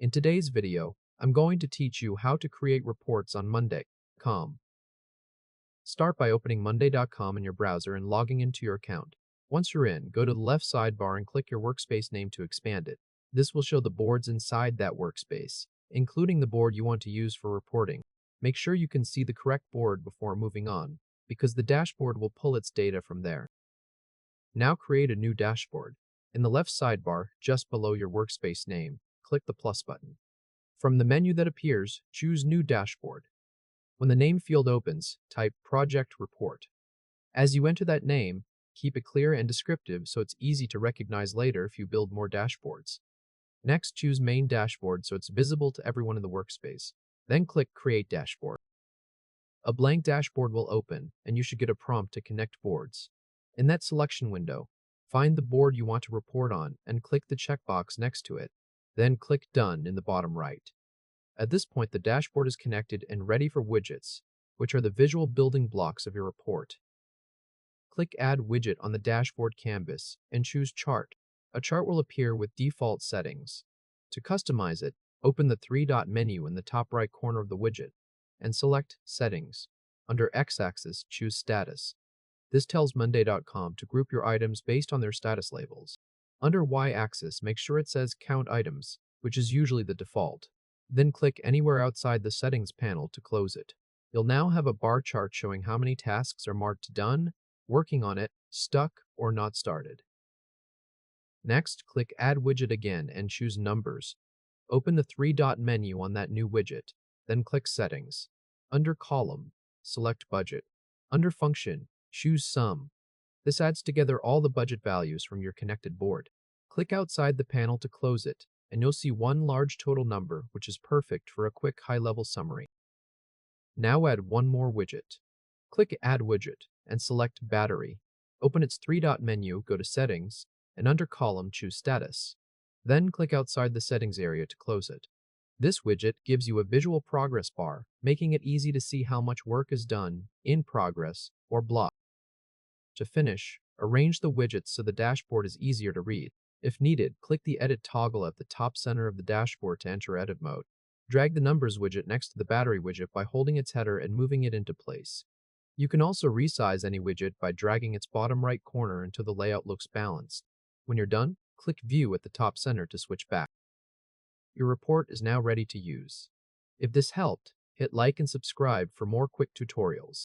In today's video, I'm going to teach you how to create reports on Monday.com. Start by opening Monday.com in your browser and logging into your account. Once you're in, go to the left sidebar and click your workspace name to expand it. This will show the boards inside that workspace, including the board you want to use for reporting. Make sure you can see the correct board before moving on, because the dashboard will pull its data from there. Now create a new dashboard. In the left sidebar, just below your workspace name, click the plus button. From the menu that appears, choose New Dashboard. When the name field opens, type Project Report. As you enter that name, keep it clear and descriptive so it's easy to recognize later if you build more dashboards. Next, choose Main Dashboard so it's visible to everyone in the workspace. Then click Create Dashboard. A blank dashboard will open, and you should get a prompt to connect boards. In that selection window, find the board you want to report on and click the checkbox next to it. Then click Done in the bottom right. At this point, the dashboard is connected and ready for widgets, which are the visual building blocks of your report. Click Add Widget on the dashboard canvas and choose Chart. A chart will appear with default settings. To customize it, open the three-dot menu in the top right corner of the widget and select Settings. Under X-axis, choose Status. This tells Monday.com to group your items based on their status labels. Under Y-axis, make sure it says Count Items, which is usually the default. Then click anywhere outside the Settings panel to close it. You'll now have a bar chart showing how many tasks are marked Done, Working on it, Stuck, or Not Started. Next, click Add Widget again and choose Numbers. Open the three-dot menu on that new widget, then click Settings. Under Column, select Budget. Under Function, choose Sum. This adds together all the budget values from your connected board. Click outside the panel to close it, and you'll see one large total number, which is perfect for a quick high-level summary. Now add one more widget. Click Add Widget and select Battery. Open its three-dot menu, go to Settings, and under Column, choose Status. Then click outside the settings area to close it. This widget gives you a visual progress bar, making it easy to see how much work is done, in progress, or blocked. To finish, arrange the widgets so the dashboard is easier to read. If needed, click the Edit toggle at the top center of the dashboard to enter edit mode. Drag the Numbers widget next to the Battery widget by holding its header and moving it into place. You can also resize any widget by dragging its bottom right corner until the layout looks balanced. When you're done, click View at the top center to switch back. Your report is now ready to use. If this helped, hit like and subscribe for more quick tutorials.